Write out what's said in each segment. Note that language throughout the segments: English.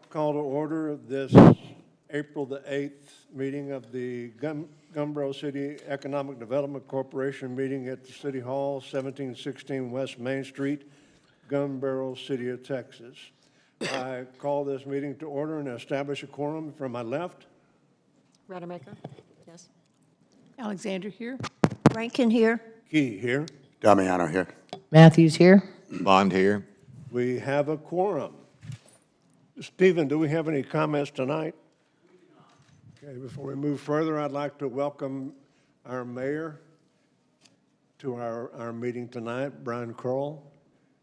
Call to order this April the 8th meeting of the Gumbel City Economic Development Corporation meeting at the City Hall, 1716 West Main Street, Gun Barrel City of Texas. I call this meeting to order and establish a quorum. From my left, Rademacher? Yes. Alexander here. Rankin here. Key here. Damiano here. Matthews here. Bond here. We have a quorum. Stephen, do we have any comments tonight? Okay, before we move further, I'd like to welcome our mayor to our meeting tonight, Brian Kroll.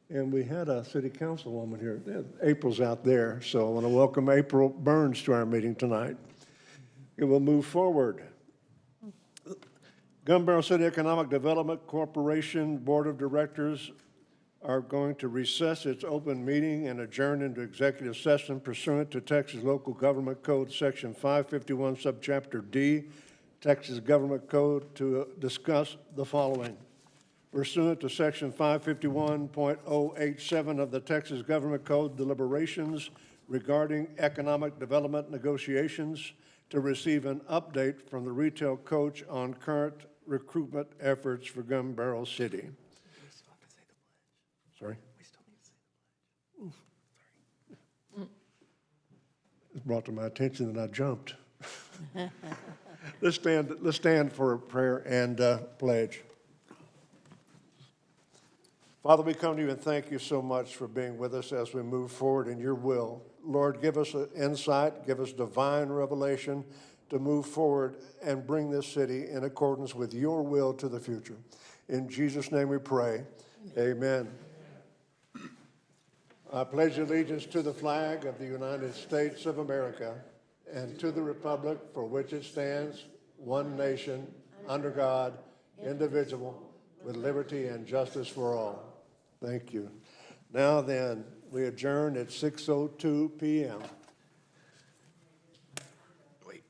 And we had a city councilwoman here. April's out there, so I want to welcome April Burns to our meeting tonight. And we'll move forward. Gun Barrel City Economic Development Corporation Board of Directors are going to recess its open meeting and adjourn into executive session pursuant to Texas Local Government Code Section 551, Subchapter D, Texas Government Code, to discuss the following. Pursuant to Section 551.087 of the Texas Government Code, deliberations regarding economic development negotiations, to receive an update from the retail coach on current recruitment efforts for Gun Barrel City. Sorry? It brought to my attention that I jumped. Let's stand for a prayer and pledge. Father, we come to you and thank you so much for being with us as we move forward in your will. Lord, give us insight, give us divine revelation to move forward and bring this city in accordance with your will to the future. In Jesus' name we pray. Amen. I pledge allegiance to the flag of the United States of America and to the republic for which it stands, one nation, under God, indivisible, with liberty and justice for all. Thank you. Now then, we adjourn at 6:02 p.m. Wait.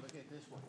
Look at this one.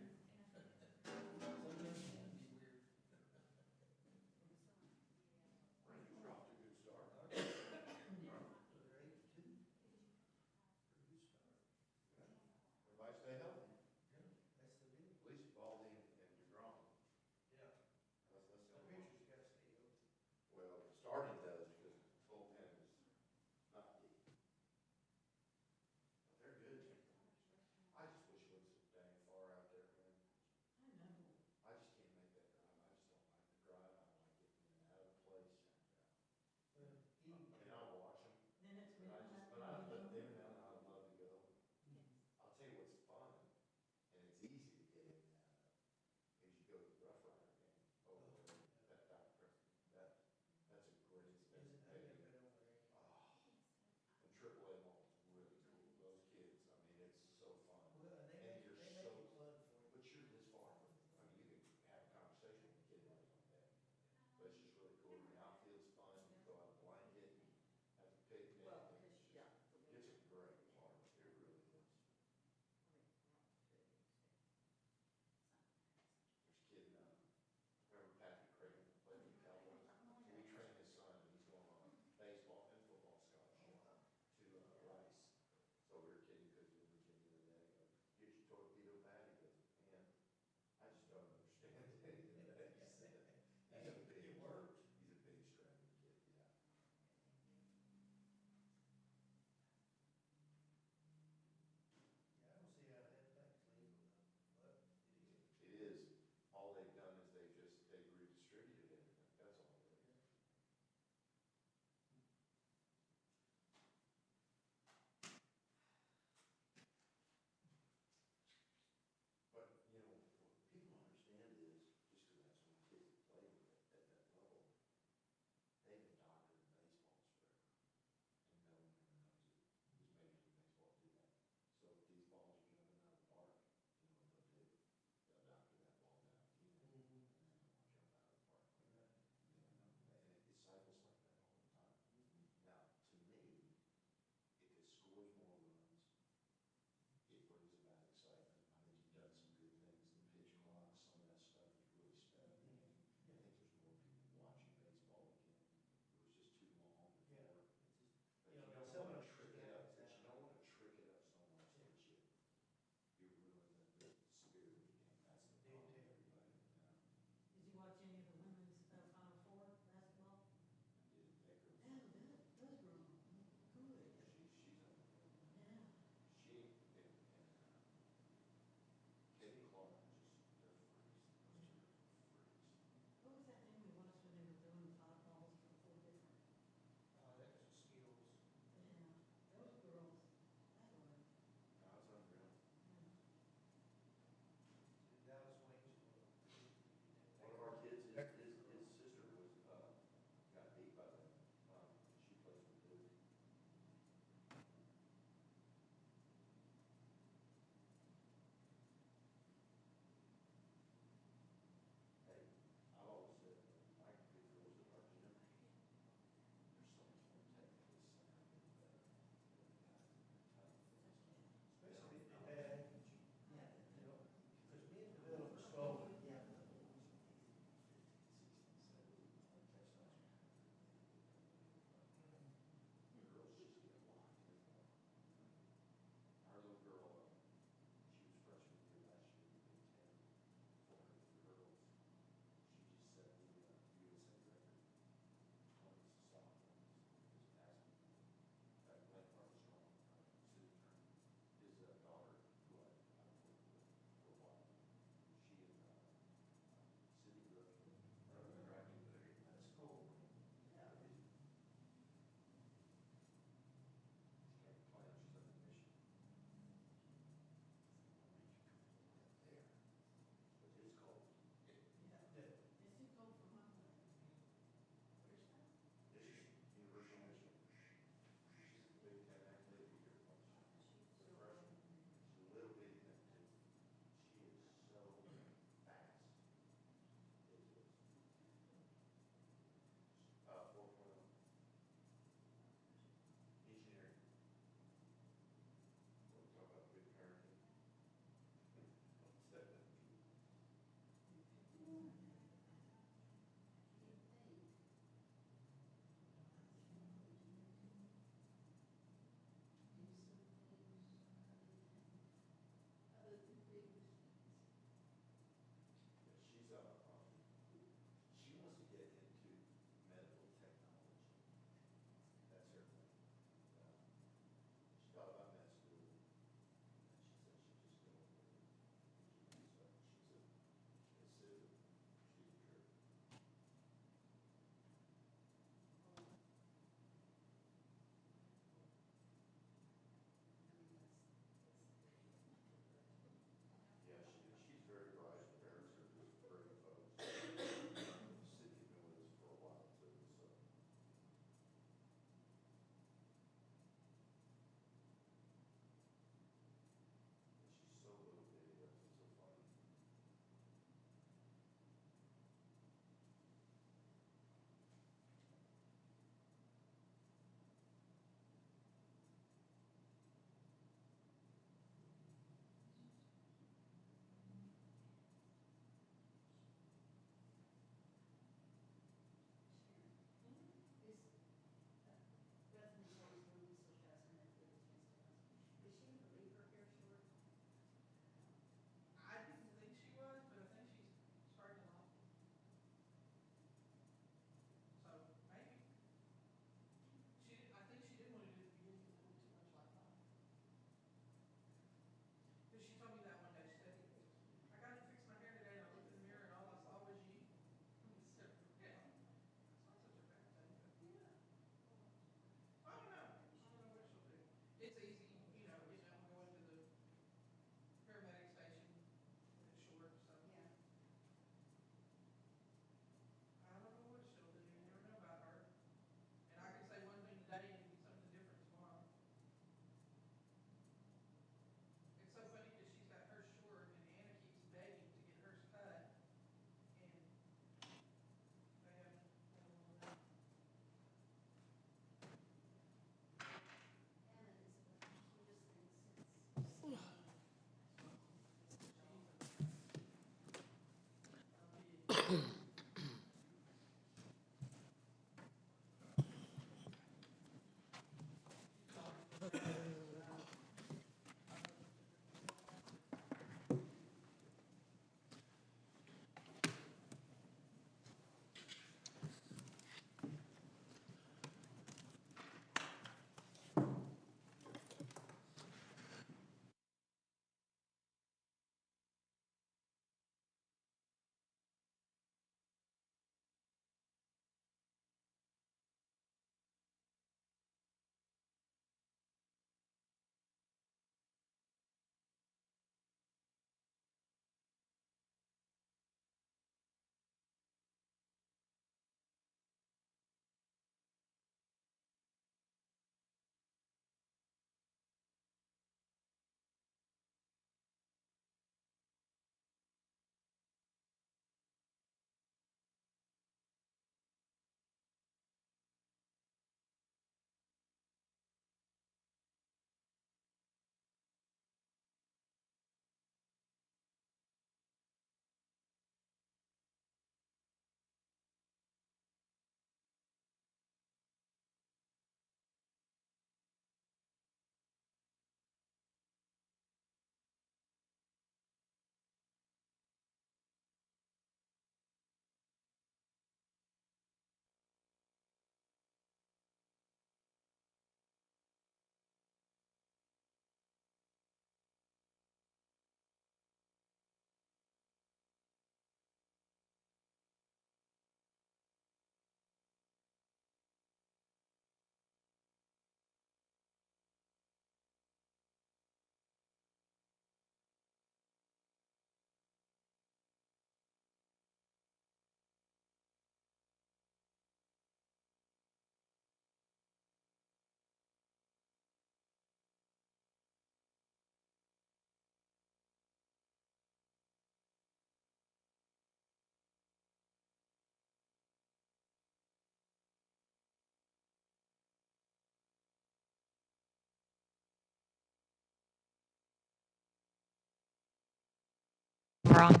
We're on.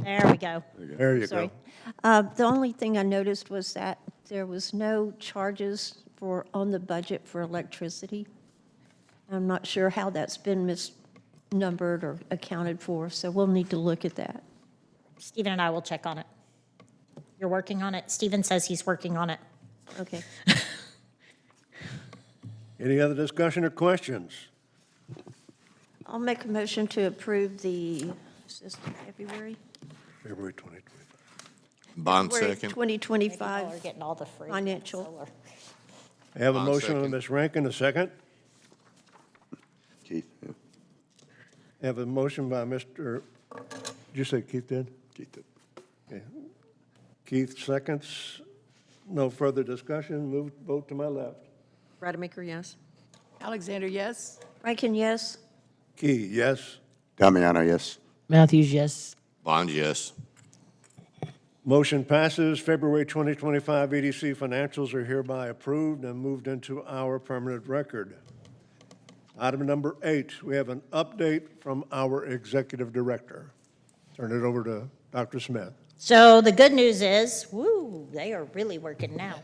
There we go. There you Sorry. go. The only thing I noticed was that there was no charges on the budget for electricity. I'm not sure how that's been misnumbered or accounted for, so we'll need to look at that. Stephen and I will check on it. You're working on it? Stephen says he's working on it. Okay. Any other discussion or questions? I'll make a motion to approve the, is this February? February 2025. Bond February second. 2025. People are getting all the free Financial. solar. I have a I'll motion on second. Ms. Rankin, a second. Keith, yeah. I have a motion by Mr., did you say Keith did? Keith did. Okay. Keith seconds. No further discussion. Move, vote to my left. Rademacher, yes. Alexander, yes. Rankin, yes. Key, yes. Damiano, yes. Matthews, yes. Bond, yes. Motion passes. February 2025 EDC financials are hereby approved and moved into our permanent record. Item number 8, we have an update from our executive director. Turn it over to Dr. Smith. So the good news is, woo, they are really working now.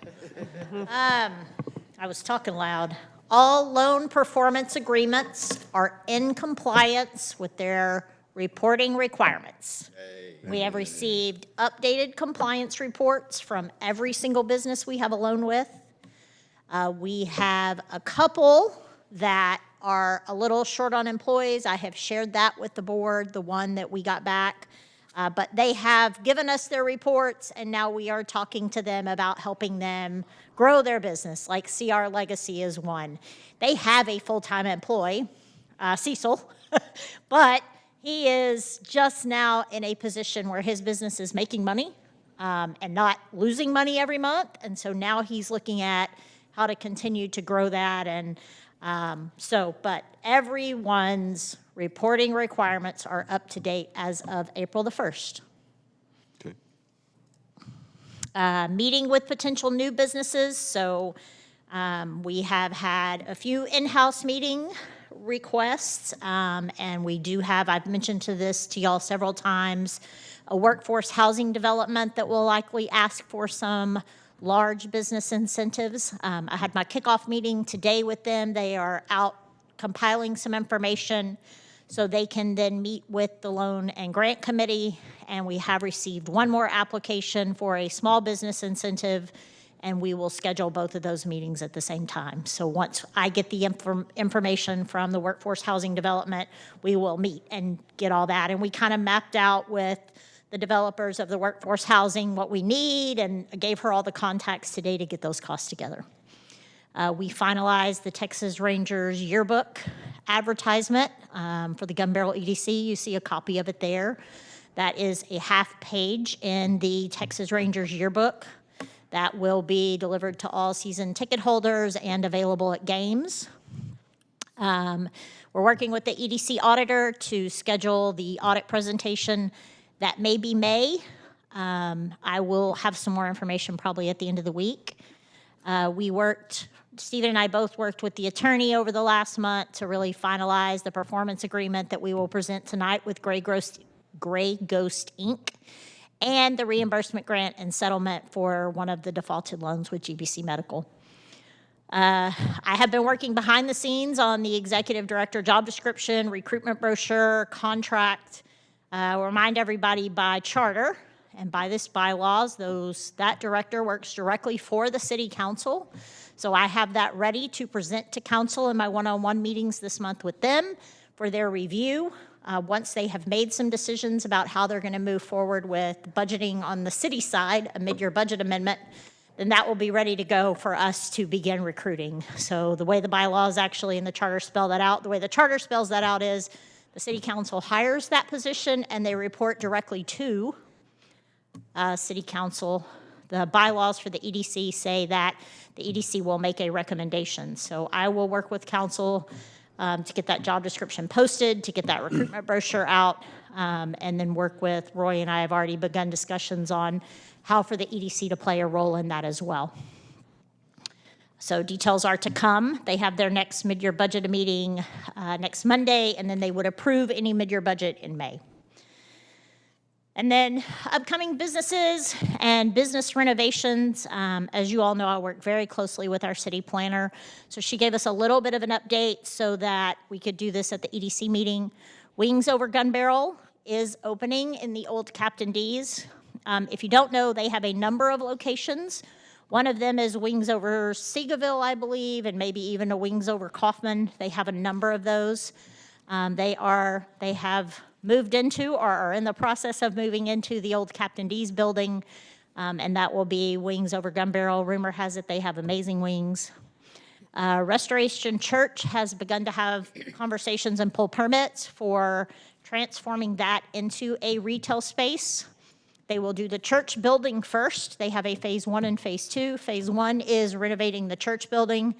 I was talking loud. All loan performance agreements are in compliance with their reporting requirements. We have received updated compliance reports from every single business we have a loan with. We have a couple that are a little short on employees. I have shared that with the board, the one that we got back. But they have given us their reports, and now we are talking to them about helping them grow their business, like CR Legacy is one. They have a full-time employee, Cecil, but he is just now in a position where his business is making money and not losing money every month. And so now he's looking at how to continue to grow that. And but everyone's reporting requirements are up to date as of April the 1st. Okay. Meeting with potential new businesses. So we have had a few in-house meeting requests, and we do have, I've mentioned to y'all several times, a workforce housing development that will likely ask for some large business incentives. I had my kickoff meeting today with them. They are out compiling some information so they can then meet with the Loan and Grant Committee, and we have received one more application for a small business incentive, and we will schedule both of those meetings at the same time. So once I get the information from the Workforce Housing Development, we will meet and get all that. And we kind of mapped out with the developers of the workforce housing what we need, and I gave her all the contacts today to get those costs together. We finalized the Texas Rangers yearbook advertisement for the Gun Barrel EDC. You see a copy of it there. That is a half page in the Texas Rangers yearbook that will be delivered to all season ticket holders and available at games. We're working with the EDC auditor to schedule the audit presentation. That may be May. I will have some more information probably at the end of the week. Stephen and I both worked with the attorney over the last month to really finalize the performance agreement that we will present tonight with Gray Ghost Inc. and the reimbursement grant and settlement for one of the defaulted loans with GBC Medical. I have been working behind the scenes on the executive director job description, recruitment brochure, contract. Remind everybody by charter and by this bylaws, that director works directly for the city council. So I have that ready to present to council in my one-on-one meetings this month with them for their review. Once they have made some decisions about how they're going to move forward with budgeting on the city side, a mid-year budget amendment, then that will be ready to go for us to begin recruiting. So the way the bylaws actually in the charter spell that out, the way the charter spells that out is the city council hires that position and they report directly to city council. The bylaws for the EDC say that the EDC will make a recommendation. So I will work with council to get that job description posted, to get that recruitment brochure out, and then work with Roy, and I have already begun discussions on how for the EDC to play a role in that as well. So details are to come. They have their next mid-year budget meeting next Monday, and then they would approve any mid-year budget in May. And then upcoming businesses and business renovations. As you all know, I work very closely with our city planner. So she gave us a little bit of an update so that we could do this at the EDC meeting. Wings Over Gun Barrel is opening in the old Captain D's. If you don't know, they have a number of locations. One of them is Wings Over Seagoville, I believe, and maybe even a Wings Over Kaufman. They have a number of those. They have moved into or are in the process of moving into the old Captain D's building, and that will be Wings Over Gun Barrel. Rumor has it they have amazing wings. Restoration Church has begun to have conversations and pull permits for transforming that into a retail space. They will do the church building first. They have a phase 1 and phase 2. Phase 1 is renovating the church building.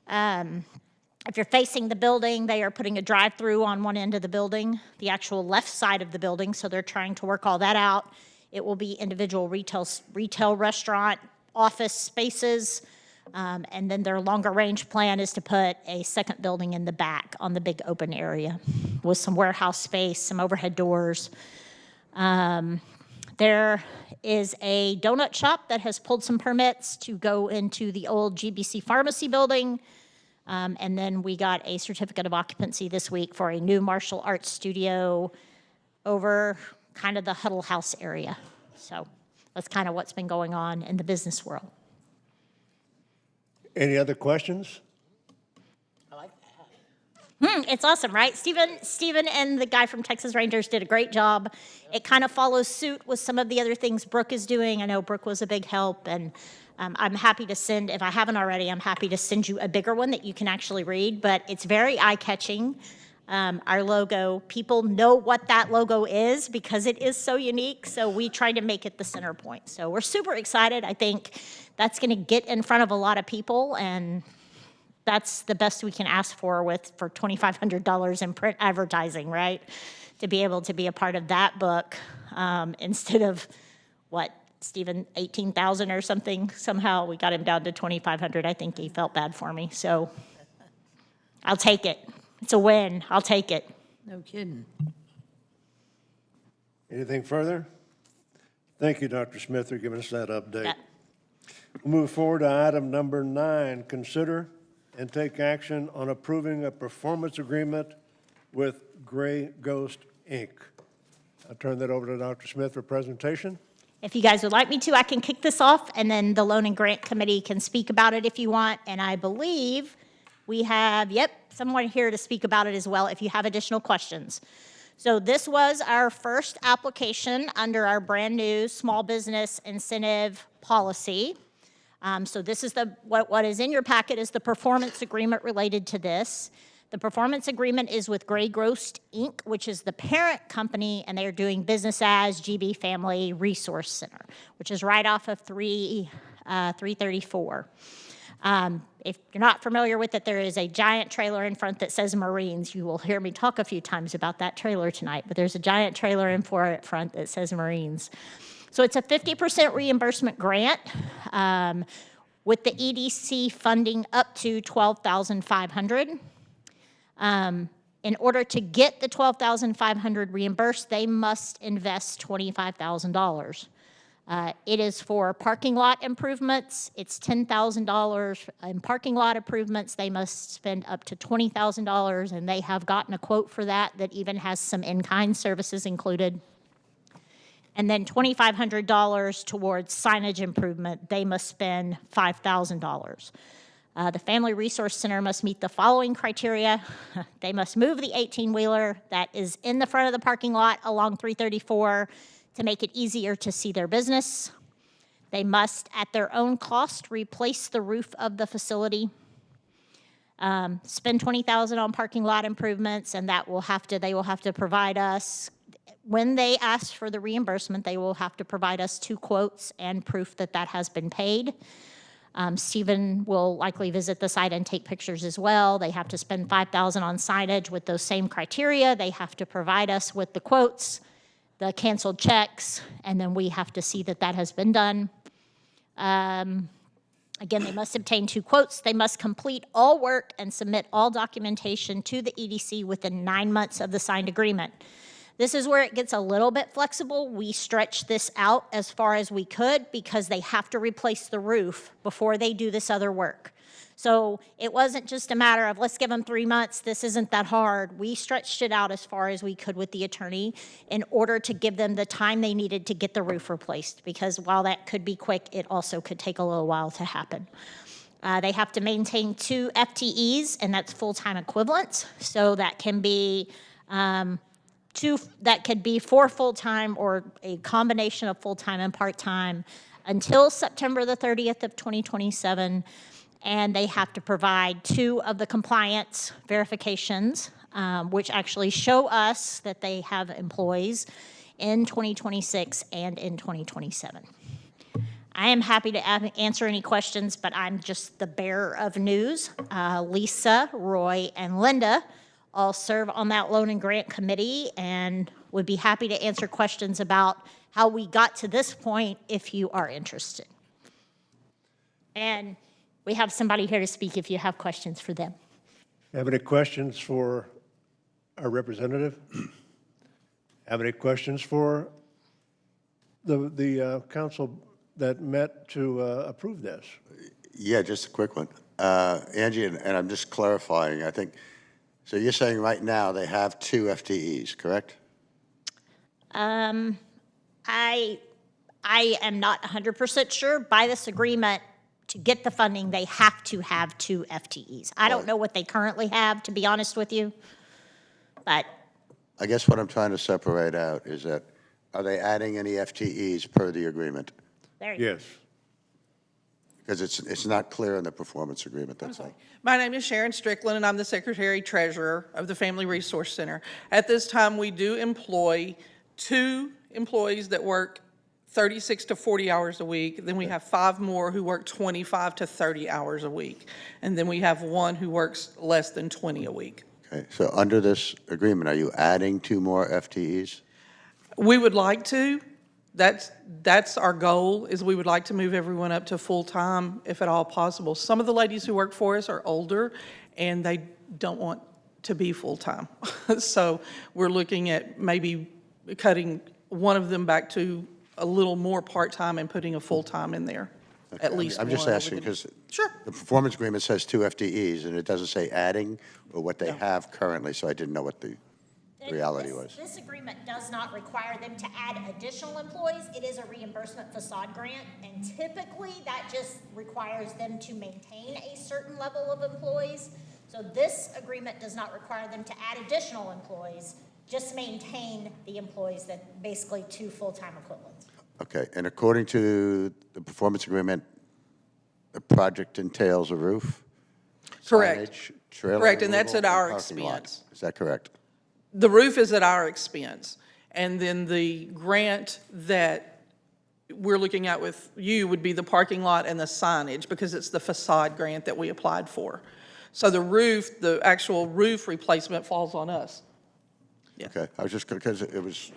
If you're facing the building, they are putting a drive-through on one end of the building, the actual left side of the building, so they're trying to work all that out. It will be individual retail restaurant, office spaces, and then their longer range plan is to put a second building in the back on the big open area with some warehouse space, some overhead doors. There is a donut shop that has pulled some permits to go into the old GBC Pharmacy building. And then we got a certificate of occupancy this week for a new martial arts studio over kind of the Huddle House area. So that's kind of what's been going on in the business world. Any other questions? It's awesome, right? Steven and the guy from Texas Rangers did a great job. It kind of follows suit with some of the other things Brooke is doing. I know Brooke was a big help, and I'm happy to send, if I haven't already, I'm happy to send you a bigger one that you can actually read, but it's very eye-catching. Our logo, people know what that logo is because it is so unique, so we tried to make it the center point. So we're super excited. I think that's going to get in front of a lot of people, and that's the best we can ask for $2,500 in print advertising, right? To be able to be a part of that book instead of, Stephen, 18,000 or something. Somehow we got him down to 2,500. I think he felt bad for me, so I'll take it. It's a win. I'll take it. No kidding. Anything further? Thank you, Dr. Smith, for giving us that update. Yep. We'll move forward to item number 9, consider and take action on approving a performance agreement with Gray Ghost, Inc. I'll turn that over to Dr. Smith for presentation. If you guys would like me to, I can kick this off, and then the Loan and Grant Committee can speak about it if you want. And I believe we have, someone here to speak about it as well if you have additional questions. So this was our first application under our brand-new small business incentive policy. So this is what is in your packet is the performance agreement related to this. The performance agreement is with Gray Ghost, Inc., which is the parent company, and they are doing business as GB Family Resource Center, which is right off of 334. If you're not familiar with it, there is a giant trailer in front that says Marines. You will hear me talk a few times about that trailer tonight, but there's a giant trailer in front that says Marines. So it's a 50% reimbursement grant with the EDC funding up to $12,500. In order to get the $12,500 reimbursed, they must invest $25,000. It is for parking lot improvements. It's $10,000 in parking lot improvements. They must spend up to $20,000, and they have gotten a quote for that even has some in-kind services included. And then $2,500 towards signage improvement. They must spend $5,000. The Family Resource Center must meet the following criteria. They must move the 18-wheeler that is in the front of the parking lot along 334 to make it easier to see their business. They must, at their own cost, replace the roof of the facility. Spend $20,000 on parking lot improvements, and they will have to provide us. When they ask for the reimbursement, they will have to provide us 2 quotes and proof that has been paid. Stephen will likely visit the site and take pictures as well. They have to spend $5,000 on signage with those same criteria. They have to provide us with the quotes, the canceled checks, and then we have to see that has been done. Again, they must obtain 2 quotes. They must complete all work and submit all documentation to the EDC within 9 months of the signed agreement. This is where it gets a little bit flexible. We stretched this out as far as we could because they have to replace the roof before they do this other work. So it wasn't just a matter of let's give them 3 months. This isn't that hard. We stretched it out as far as we could with the attorney in order to give them the time they needed to get the roof replaced, because while that could be quick, it also could take a little while to happen. They have to maintain 2 FTEs, and that's full-time equivalents. So that can be that could be 4 full-time or a combination of full-time and part-time until September the 30th of 2027. And they have to provide 2 of the compliance verifications, which actually show us that they have employees in 2026 and in 2027. I am happy to answer any questions, but I'm just the bearer of news. Lisa, Roy, and Linda all serve on that Loan and Grant Committee and would be happy to answer questions about how we got to this point if you are interested. And we have somebody here to speak if you have questions for them. Have any questions for our representative? Have any questions for the council that met to approve this? Yeah, just a quick one. Angie, and I'm just clarifying, I think, so you're saying right now they have 2 FTEs, correct? I am not 100% sure. By this agreement, to get the funding, they have to have 2 FTEs. I don't know what they currently have, to be honest with you, but. I guess what I'm trying to separate out is that, are they adding any FTEs per the agreement? There you go. Yes. Because it's not clear in the performance agreement, that's all. My name is Sharon Strickland, and I'm the Secretary Treasurer of the Family Resource Center. At this time, we do employ 2 employees that work 36 to 40 hours a week. Then we have 5 more who work 25 to 30 hours a week. And then we have 1 who works less than 20 a week. Okay, so under this agreement, are you adding 2 more FTEs? We would like to. That's our goal, is we would like to move everyone up to full-time if at all possible. Some of the ladies who work for us are older, and they don't want to be full-time. So we're looking at maybe cutting one of them back to a little more part-time and putting a full-time in there, at least I'm just one over asking the- because Sure. the performance agreement says 2 FTEs, and it doesn't say adding or what they have currently, so I didn't know what the reality This- was. This agreement does not require them to add additional employees. It is a reimbursement facade grant, and typically that just requires them to maintain a certain level of employees. So this agreement does not require them to add additional employees, just maintain the employees, that basically 2 full-time equivalents. Okay, and according to the performance agreement, the project entails a roof? Correct. signage, trailer Correct, and that's removal, at our parking lot. expense. Is that correct? The roof is at our expense. And then the grant that we're looking at with you would be the parking lot and the signage, because it's the facade grant that we applied for. So the roof, the actual roof replacement falls on us. Okay, I was just, because it was,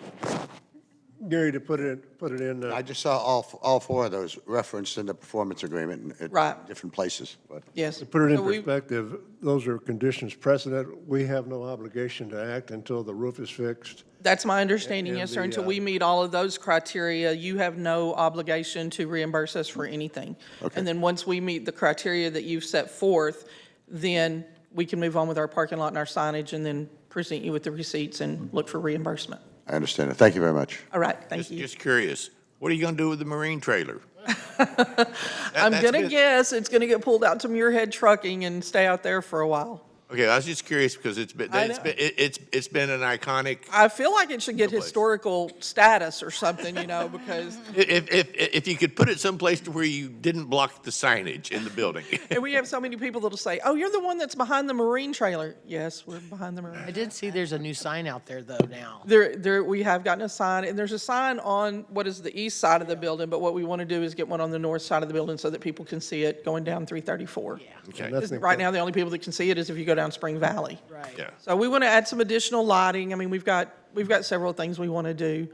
Gary, to put it in, I just saw all 4 of those referenced in the performance agreement at Right. different places, but. Yes. to put it in So we- perspective, those are conditions precedent. We have no obligation to act until the roof is fixed. That's my understanding, And yes, sir. the, Until we meet all of those criteria, you have no obligation to reimburse us for anything. Okay. And then once we meet the criteria that you've set forth, then we can move on with our parking lot and our signage and then present you with the receipts and look for reimbursement. I understand it. Thank you very much. All right, thank Just, you. just curious, what are you gonna do with the marine trailer? I'm that's gonna good. guess it's gonna get pulled out to Muirhead Trucking and stay out there for a while. Okay, I was just curious because it's I know. been an iconic, I feel like it should get place. historical status or something, you know, because, if you could put it someplace to where you didn't block the signage in the building. and we have so many people that'll say, oh, you're the one that's behind the marine trailer. Yes, we're behind the marine. I did see there's a new sign out there though now. We have gotten a sign, and there's a sign on what is the east side of the building, but what we want to do is get one on the north side of the building so that people can see it going down 334. Okay, That's- Right now, the only people that can see it is if you go down Spring Valley. Right. yeah. So we want to add some additional lighting. I mean, we've got several things we want to do.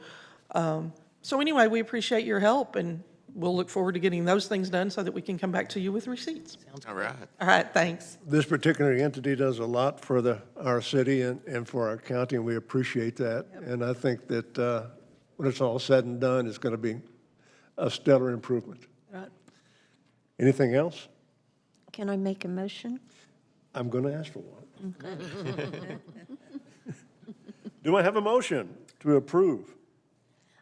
So anyway, we appreciate your help, and we'll look forward to getting those things done so that we can come back to you with receipts. All right. All right, thanks. This particular entity does a lot for our city and for our county, and we appreciate that. And I think that when it's all said and done, it's going to be a stellar improvement. Right. Anything else? Can I make a motion? I'm going to ask for one. Do I have a motion to approve?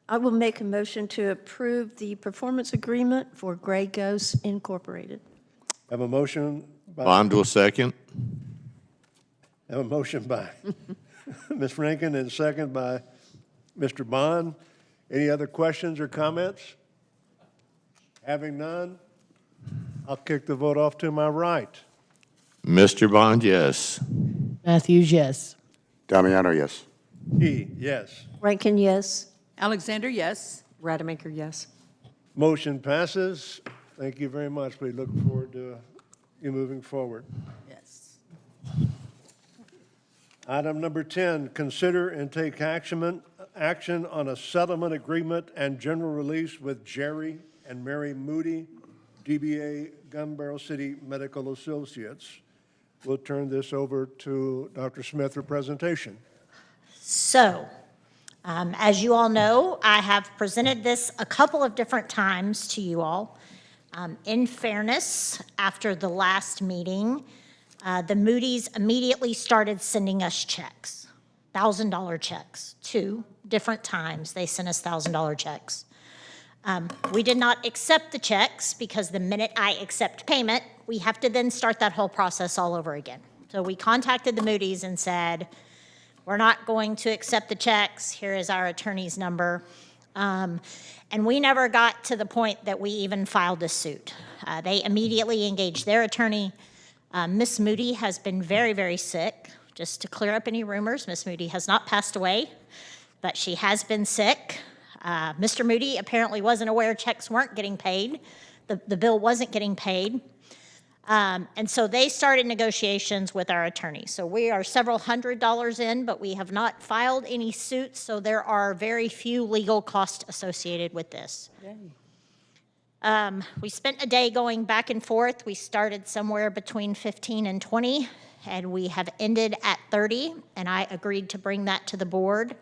I will make a motion to approve the performance agreement for Gray Ghost Incorporated. Have a motion by, Bond will second. have a motion by Ms. Rankin and second by Mr. Bond. Any other questions or comments? Having none, I'll kick the vote off to my right. Mr. Bond, yes. Matthews, yes. Damiano, yes. Key, yes. Rankin, yes. Alexander, yes. Rademacher, yes. Motion passes. Thank you very much. We look forward to you moving forward. Yes. Item number 10, consider and take action on a settlement agreement and general release with Jerry and Mary Moody, DBA Gun Barrel City Medical Associates. We'll turn this over to Dr. Smith for presentation. So, as you all know, I have presented this a couple of different times to you all. In fairness, after the last meeting, the Moody's immediately started sending us checks, $1,000 checks, 2 different times they sent us $1,000 checks. We did not accept the checks because the minute I accept payment, we have to then start that whole process all over again. So we contacted the Moody's and said, we're not going to accept the checks. Here is our attorney's number. And we never got to the point that we even filed a suit. They immediately engaged their attorney. Miss Moody has been very, very sick. Just to clear up any rumors, Miss Moody has not passed away, but she has been sick. Mr. Moody apparently wasn't aware checks weren't getting paid. The bill wasn't getting paid. And so they started negotiations with our attorney. So we are several $100s in, but we have not filed any suits, so there are very few legal costs associated with this. We spent a day going back and forth. We started somewhere between 15 and 20, and we have ended at 30, and I agreed to bring that to the board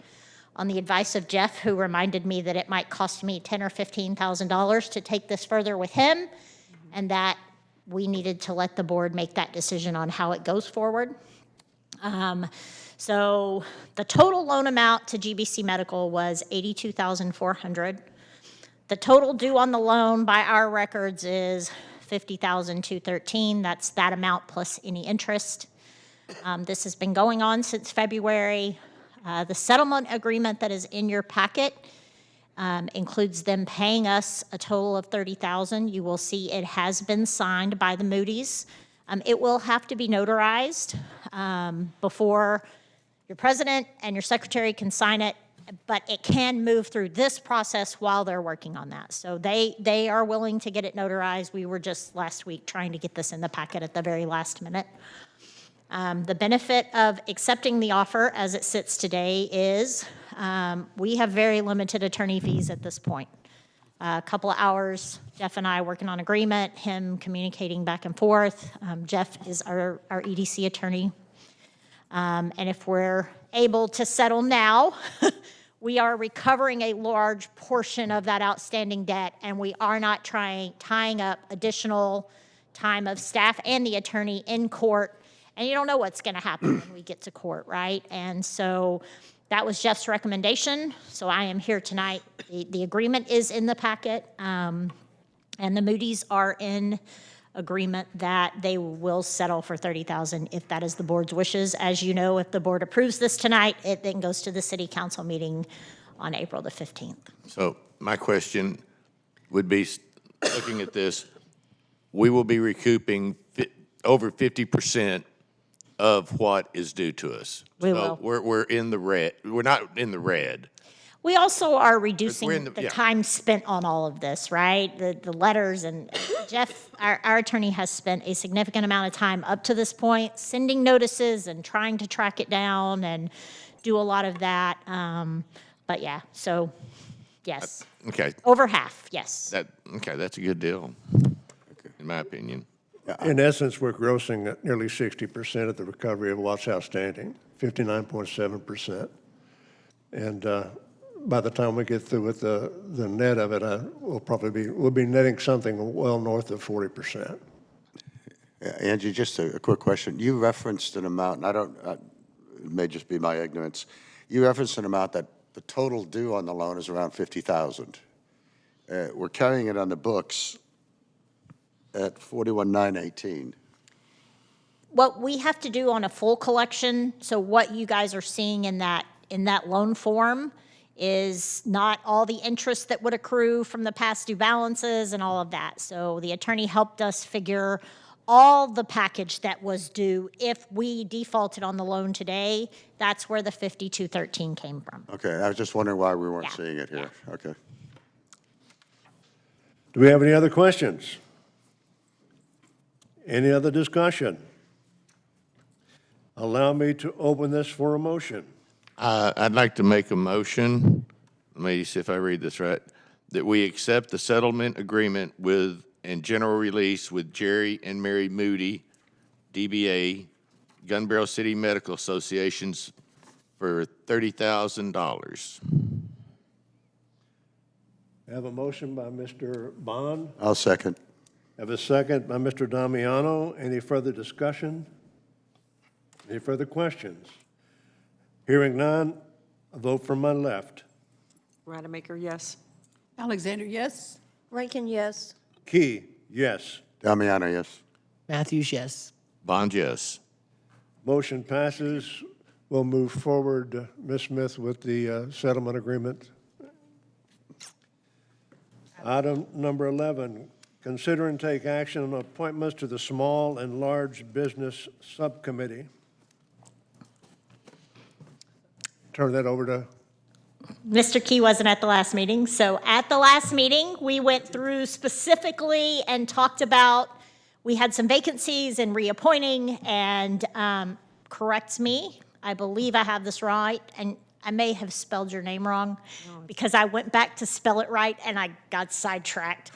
on the advice of Jeff, who reminded me that it might cost me $10,000 or $15,000 to take this further with him, and that we needed to let the board make that decision on how it goes forward. So the total loan amount to GBC Medical was $82,400. The total due on the loan by our records is $50,213. That's that amount plus any interest. This has been going on since February. The settlement agreement that is in your packet includes them paying us a total of $30,000. You will see it has been signed by the Moody's. It will have to be notarized before your president and your secretary can sign it, but it can move through this process while they're working on that. So they are willing to get it notarized. We were just last week trying to get this in the packet at the very last minute. The benefit of accepting the offer as it sits today is we have very limited attorney fees at this point. A couple of hours, Jeff and I working on agreement, him communicating back and forth. Jeff is our EDC attorney. And if we're able to settle now, we are recovering a large portion of that outstanding debt, and we are not tying up additional time of staff and the attorney in court. And you don't know what's going to happen when we get to court, right? And so that was Jeff's recommendation. So I am here tonight. The agreement is in the packet, and the Moody's are in agreement that they will settle for $30,000 if that is the board's wishes. As you know, if the board approves this tonight, it then goes to the city council meeting on April the 15th. So my question would be, looking at this, we will be recouping over 50% of what is due to us. We So will. we're in the red. We're not in the red. We also are reducing We're in the the- yeah. time spent on all of this, right? The letters, and Jeff, our attorney, has spent a significant amount of time up to this point sending notices and trying to track it down and do a lot of that. But yeah, so yes, Okay, over half, yes. that's a good deal, in my opinion. In essence, we're grossing at nearly 60% of the recovery of what's outstanding, 59.7%. And by the time we get through with the net of it, we'll be netting something well north of 40%. Angie, just a quick question. You referenced an amount, and it may just be my ignorance. You referenced an amount that the total due on the loan is around $50,000. We're carrying it on the books at $41,918. What we have to do on a full collection, so what you guys are seeing in that loan form is not all the interest that would accrue from the past due balances and all of that. So the attorney helped us figure all the package that was due. If we defaulted on the loan today, that's where the 5213 came from. Okay, I was just wondering why we weren't Yeah, seeing it here. Okay. Do we have any other questions? Any other discussion? Allow me to open this for a motion. I'd like to make a motion, let me see if I read this right, that we accept the settlement agreement with and general release with Jerry and Mary Moody, DBA, Gun Barrel City Medical Associations for $30,000. I have a motion by Mr. Bond. I'll second. I have a second by Mr. Damiano. Any further discussion? Any further questions? Hearing none, a vote from my left. Rademacher, yes. Alexander, yes? Rankin, yes. Key, yes. Damiano, yes. Matthews, yes. Bond, yes. Motion passes. We'll move forward, Ms. Smith, with the settlement agreement. Item number 11, consider and take action on appointments to the Small and Large Business Subcommittee. Turn that over to, Mr. Key wasn't at the last meeting, so at the last meeting, we went through specifically and talked about, we had some vacancies and reappointing, and corrects me, I believe I have this right, and I may have spelled your name wrong because I went back to spell it right and I got sidetracked.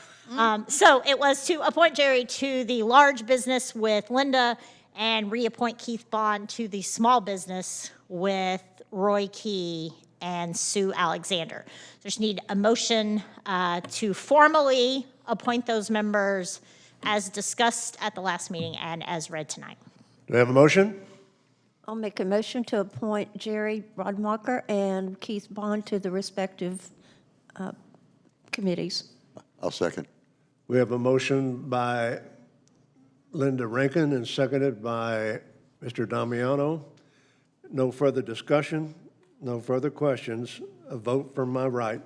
So it was to appoint Jerry to the large business with Linda and reappoint Keith Bond to the small business with Roy Key and Sue Alexander. Just need a motion to formally appoint those members as discussed at the last meeting and as read tonight. Do we have a motion? I'll make a motion to appoint Jerry Rodmacher and Keith Bond to the respective committees. I'll second. We have a motion by Linda Rankin and seconded by Mr. Damiano. No further discussion, no further questions. A vote from my right.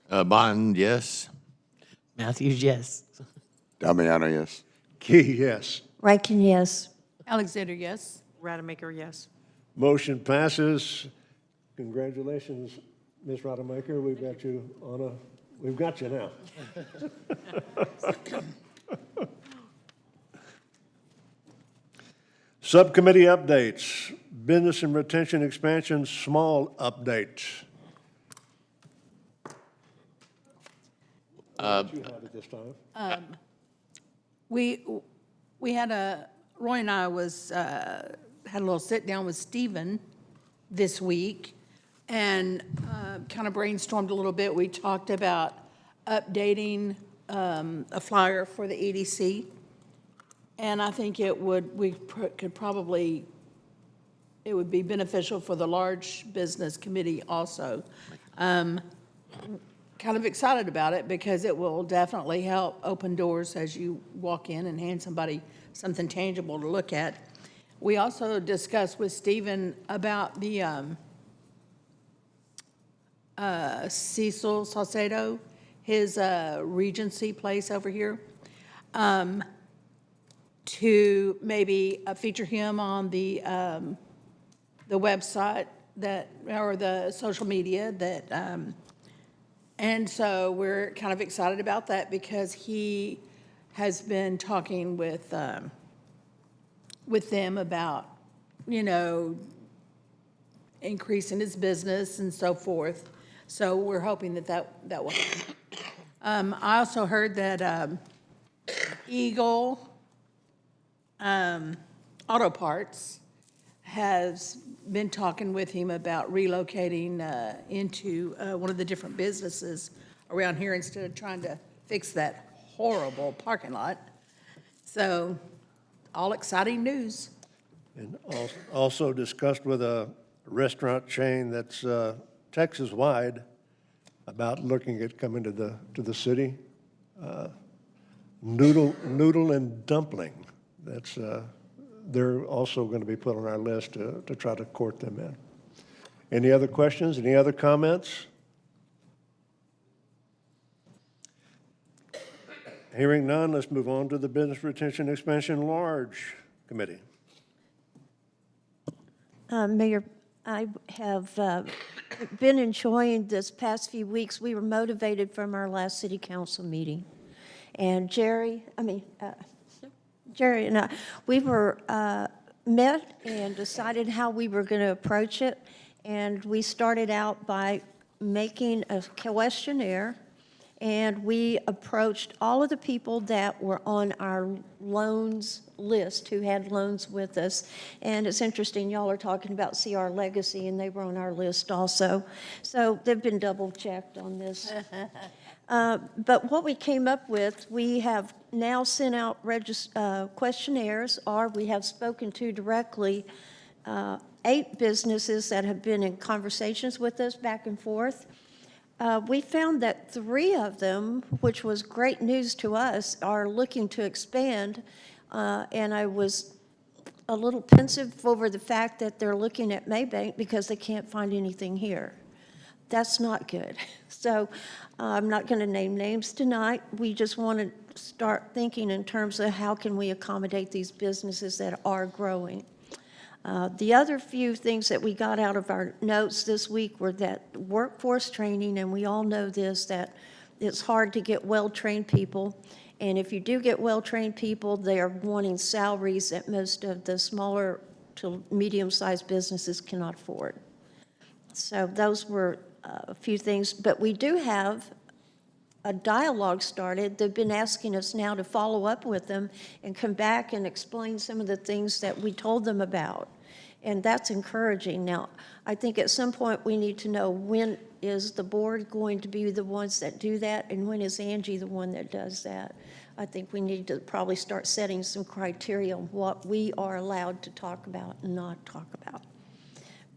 Bond, yes. Matthews, yes. Damiano, yes. Key, yes. Rankin, yes. Alexander, yes. Rademacher, yes. Motion passes. Congratulations, Ms. Rademacher. We've got you now. Subcommittee updates, business and retention expansion, small update. What you have at this time? We had Roy and I had a little sit down with Stephen this week and kind of brainstormed a little bit. We talked about updating a flyer for the EDC. And I think it would be beneficial for the large business committee also. Kind of excited about it because it will definitely help open doors as you walk in and hand somebody something tangible to look at. We also discussed with Stephen about the Cecil Saucedo, his Regency place over here, to maybe feature him on the website or the social media and so we're kind of excited about that because he has been talking with them about, increasing his business and so forth. So we're hoping that will happen. I also heard that Eagle Auto Parts has been talking with him about relocating into one of the different businesses around here instead of trying to fix that horrible parking lot. So, all exciting news. And also discussed with a restaurant chain that's Texas-wide about looking at coming to the city. Noodle and Dumpling. That's they're also going to be put on our list to try to court them in. Any other questions? Any other comments? Hearing none, let's move on to the Business Retention Expansion Large Committee. Mayor, I have been enjoying this past few weeks. We were motivated from our last city council meeting. And Jerry and I, we were met and decided how we were going to approach it. And we started out by making a questionnaire, and we approached all of the people that were on our loans list who had loans with us. And it's interesting, y'all are talking about CR Legacy, and they were on our list also. So they've been double-checked on this. But what we came up with, we have now sent out questionnaires, or we have spoken to directly 8 businesses that have been in conversations with us back and forth. We found that 3 of them, which was great news to us, are looking to expand, and I was a little pensive over the fact that they're looking at Maybank because they can't find anything here. That's not good. So I'm not going to name names tonight. We just want to start thinking in terms of how can we accommodate these businesses that are growing. The other few things that we got out of our notes this week were that workforce training, and we all know this, that it's hard to get well-trained people. And if you do get well-trained people, they are wanting salaries at most of the smaller to medium-sized businesses cannot afford. So those were a few things, but we do have a dialogue started. They've been asking us now to follow up with them and come back and explain some of the things that we told them about. And that's encouraging. Now, I think at some point we need to know, when is the board going to be the ones that do that, and when is Angie the one that does that? I think we need to probably start setting some criteria on what we are allowed to talk about and not talk about.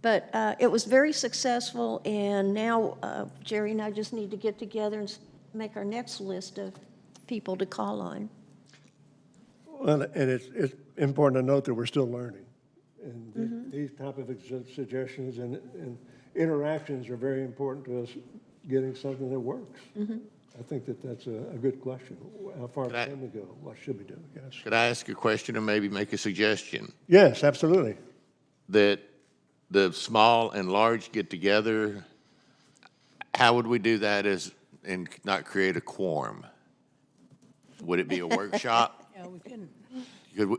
But it was very successful, and now Jerry and I just need to get together and make our next list of people to call on. Well, and it's important to note that we're still learning. And these type of suggestions and interactions are very important to us getting something that works. I think that that's a good question. How far can we go? What should we do? Yes. Could I ask a question and maybe make a suggestion? Yes, absolutely. That the small and large get together, how would we do that and not create a quorum? Would it be a workshop? Yeah, we can.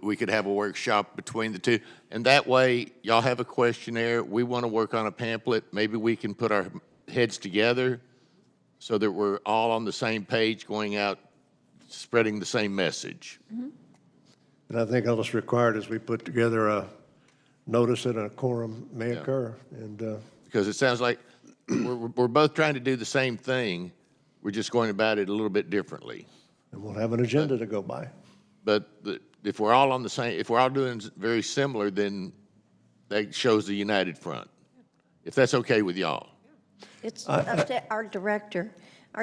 We could have a workshop between the two, and that way, y'all have a questionnaire, we want to work on a pamphlet, maybe we can put our heads together so that we're all on the same page, going out, spreading the same message. And I think all that's required is we put together a notice that a quorum may occur. And Because it sounds like we're both trying to do the same thing, we're just going about it a little bit differently. and we'll have an agenda to go by. But if we're all on the same, if we're all doing very similar, then that shows the united front. If that's okay with y'all. It's up to our director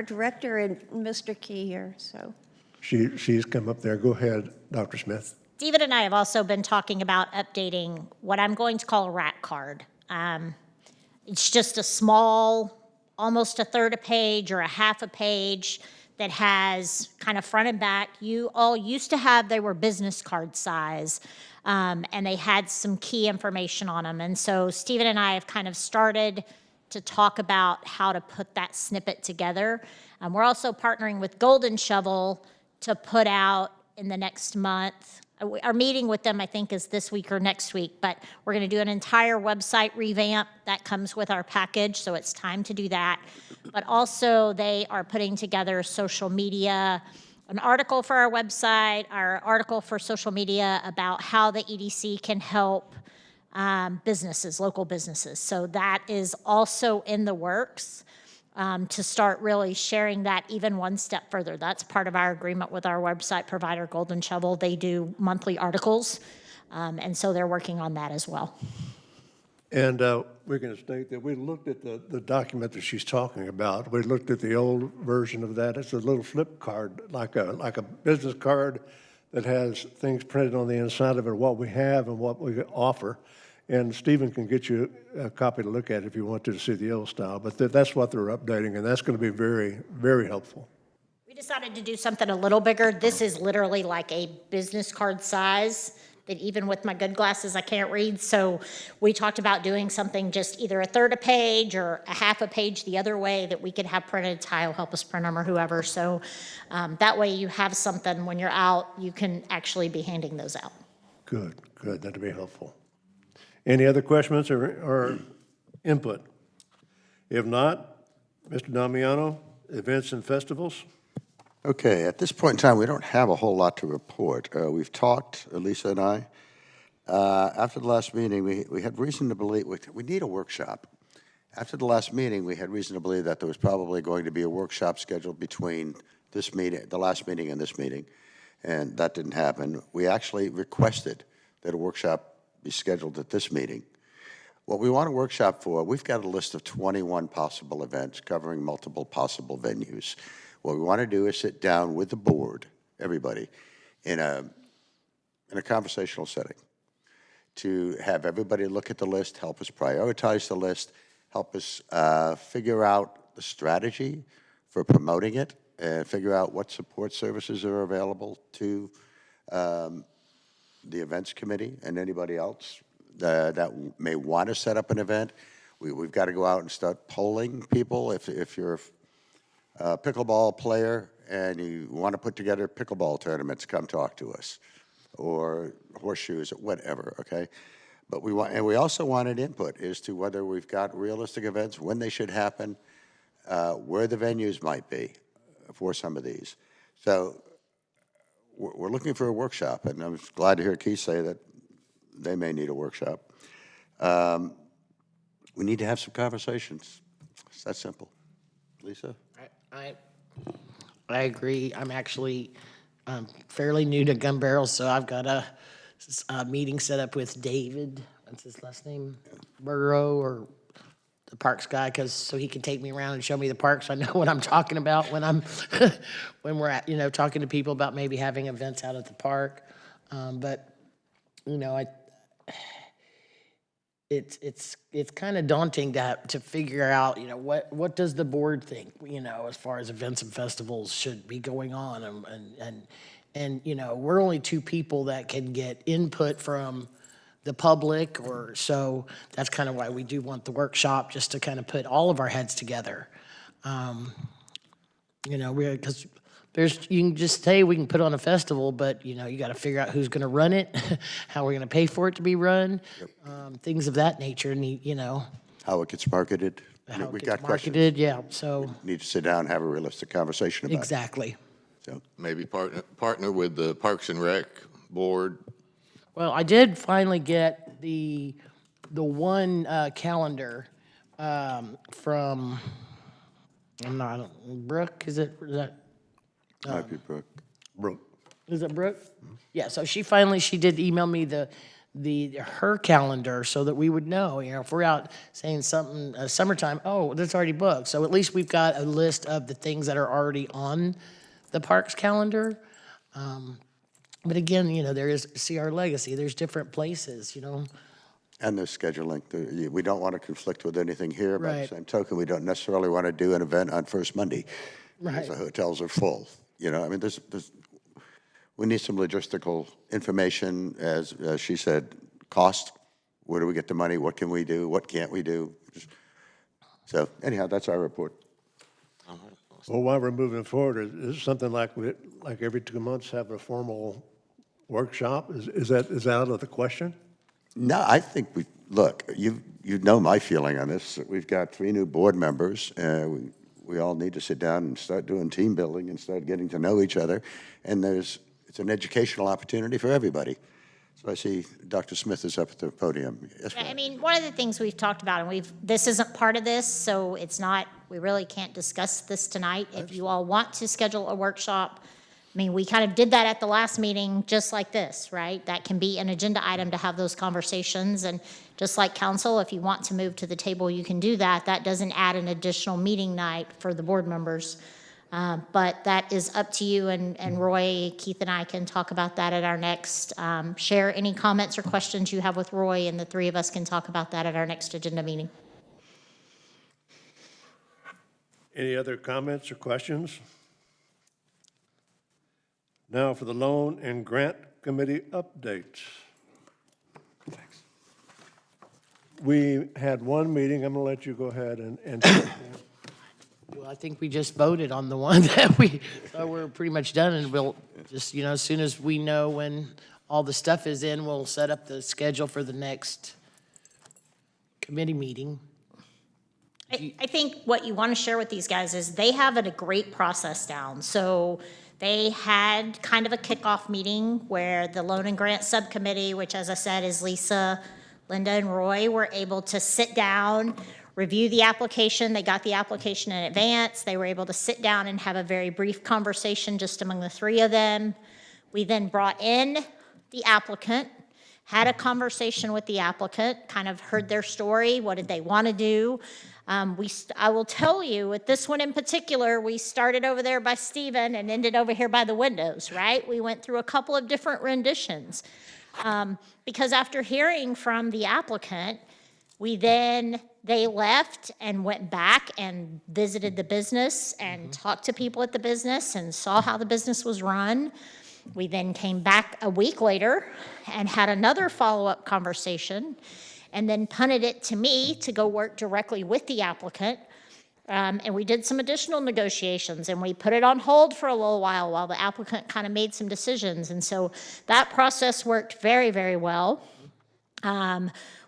and Mr. Key here, so. She's come up there. Go ahead, Dr. Smith. Stephen and I have also been talking about updating what I'm going to call a rack card. It's just a small, almost a third a page or a half a page that has kind of front and back. You all used to have, they were business card size, and they had some key information on them. And so Stephen and I have kind of started to talk about how to put that snippet together. We're also partnering with Golden Shovel to put out in the next month. Our meeting with them, I think, is this week or next week, but we're going to do an entire website revamp that comes with our package, so it's time to do that. But also, they are putting together social media, an article for our website, our article for social media about how the EDC can help businesses, local businesses. So that is also in the works. To start really sharing that even one step further. That's part of our agreement with our website provider, Golden Shovel. They do monthly articles, and so they're working on that as well. And we're going to state that we looked at the document that she's talking about. We looked at the old version of that. It's a little flip card, like a business card that has things printed on the inside of it, what we have and what we offer. And Stephen can get you a copy to look at if you want to see the old style. But that's what they're updating, and that's going to be very, very helpful. We decided to do something a little bigger. This is literally like a business card size that even with my good glasses, I can't read. So we talked about doing something just either a third a page or a half a page the other way that we could have printed. Ty will help us print them or whoever. So that way you have something when you're out, you can actually be handing those out. Good. That'd be helpful. Any other questions or input? If not, Mr. Damiano, events and festivals? Okay, at this point in time, we don't have a whole lot to report. We've talked, Elisa and I. After the last meeting, we had reason to believe, we need a workshop. After the last meeting, we had reason to believe that there was probably going to be a workshop scheduled between this meeting, the last meeting and this meeting, and that didn't happen. We actually requested that a workshop be scheduled at this meeting. What we want a workshop for, we've got a list of 21 possible events covering multiple possible venues. What we want to do is sit down with the board, everybody, in a conversational setting to have everybody look at the list, help us prioritize the list, help us figure out the strategy for promoting it, and figure out what support services are available to the events committee and anybody else that may want to set up an event. We've got to go out and start polling people. If you're a pickleball player and you want to put together pickleball tournaments, come talk to us, or horseshoes, or whatever, okay? But we also wanted input as to whether we've got realistic events, when they should happen, where the venues might be for some of these. So we're looking for a workshop, and I'm glad to hear Keith say that they may need a workshop. We need to have some conversations. It's that simple. Lisa? I agree. I'm actually fairly new to Gun Barrel, so I've got a meeting set up with David, what's his last name? Burrow, or the parks guy, so he can take me around and show me the parks. I know what I'm talking about when I'm, when we're at, talking to people about maybe having events out at the park. But, it's kind of daunting to figure out, what does the board think, as far as events and festivals should be going on, and we're only two people that can get input from the public, or so that's kind of why we do want the workshop, just to kind of put all of our heads together. Because you can just say we can put on a festival, but you got to figure out who's going to run it, how we're going to pay for it to be run, things of that nature. And How it gets marketed. how We it got gets questions. marketed. Yeah, so Need to sit down and have a realistic conversation about it. exactly. So, Maybe partner with the Parks and Rec Board. Well, I did finally get the one calendar from Brooke. Is that? might be Brooke. Brooke. Is it Brooke? Yeah, so she did email me her calendar so that we would know, if we're out saying something, summertime, oh, that's already booked. So at least we've got a list of the things that are already on the parks calendar. But again, there is CR Legacy, there's different places, And the scheduling. We don't want to conflict with anything here. By the Right. same token, we don't necessarily want to do an event on first Monday. Because Right. the hotels are full. We need some logistical information, as she said, cost. Where do we get the money? What can we do? What can't we do? So anyhow, that's our report. Well, while we're moving forward, is it something like every 2 months have a formal workshop? Is that out of the question? No, I think look, you know my feeling on this. We've got 3 new board members. We all need to sit down and start doing team building and start getting to know each other. And it's an educational opportunity for everybody. So I see Dr. Smith is up at the podium. Yes, I ma'am. mean, one of the things we've talked about, and this isn't part of this, so it's not, we really can't discuss this tonight. If you all want to schedule a workshop, I mean, we kind of did that at the last meeting, just like this, right? That can be an agenda item to have those conversations, and just like council, if you want to move to the table, you can do that. That doesn't add an additional meeting night for the board members. But that is up to you, and Roy, Keith, and I can talk about that at our next, share any comments or questions you have with Roy, and the 3 of us can talk about that at our next agenda meeting. Any other comments or questions? Now for the Loan and Grant Committee updates. We had one meeting. I'm going to let you go ahead and Well, I think we just voted on the one so we're pretty much done, and we'll just, as soon as we know when all the stuff is in, we'll set up the schedule for the next committee meeting. I think what you want to share with these guys is they have a great process down. So they had kind of a kickoff meeting where the Loan and Grant Subcommittee, which, as I said, is Lisa, Linda, and Roy, were able to sit down, review the application. They got the application in advance. They were able to sit down and have a very brief conversation just among the 3 of them. We then brought in the applicant, had a conversation with the applicant, kind of heard their story. What did they want to do? I will tell you, with this one in particular, we started over there by Stephen and ended over here by the windows, right? We went through a couple of different renditions. Because after hearing from the applicant, they left and went back and visited the business and talked to people at the business and saw how the business was run. We then came back a week later and had another follow-up conversation, and then punted it to me to go work directly with the applicant. And we did some additional negotiations, and we put it on hold for a little while the applicant kind of made some decisions. And so that process worked very, very well.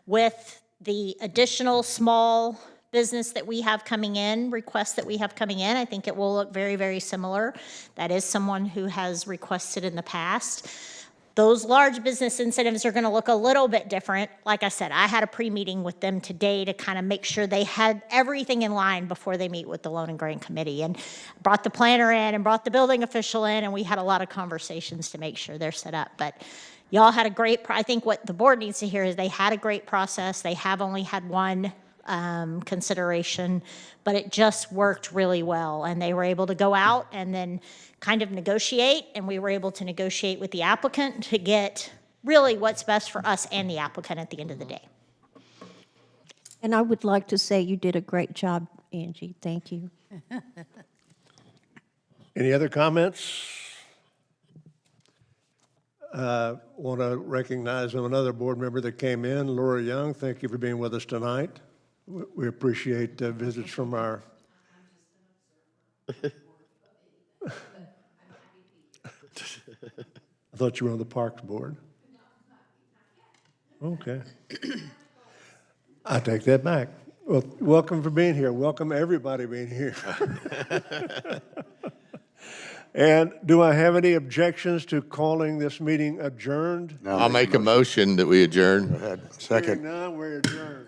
With the additional small business that we have coming in, requests that we have coming in, I think it will look very, very similar. That is someone who has requested in the past. Those large business incentives are going to look a little bit different. Like I said, I had a pre-meeting with them today to kind of make sure they had everything in line before they meet with the Loan and Grant Committee, and brought the planner in and brought the building official in, and we had a lot of conversations to make sure they're set up. But y'all had a great, I think what the board needs to hear is they had a great process. They have only had one consideration, but it just worked really well. And they were able to go out and then kind of negotiate, and we were able to negotiate with the applicant to get really what's best for us and the applicant at the end of the day. And I would like to say you did a great job, Angie. Thank you. Any other comments? Want to recognize another board member that came in, Laura Young. Thank you for being with us tonight. We appreciate visits from our. I thought you were on the Parks Board. Okay. I take that back. Well, welcome for being here. Welcome everybody being here. And do I have any objections to calling this meeting adjourned? Now I'll make a motion that we adjourn. Go ahead. Second. Hearing none, we're adjourned.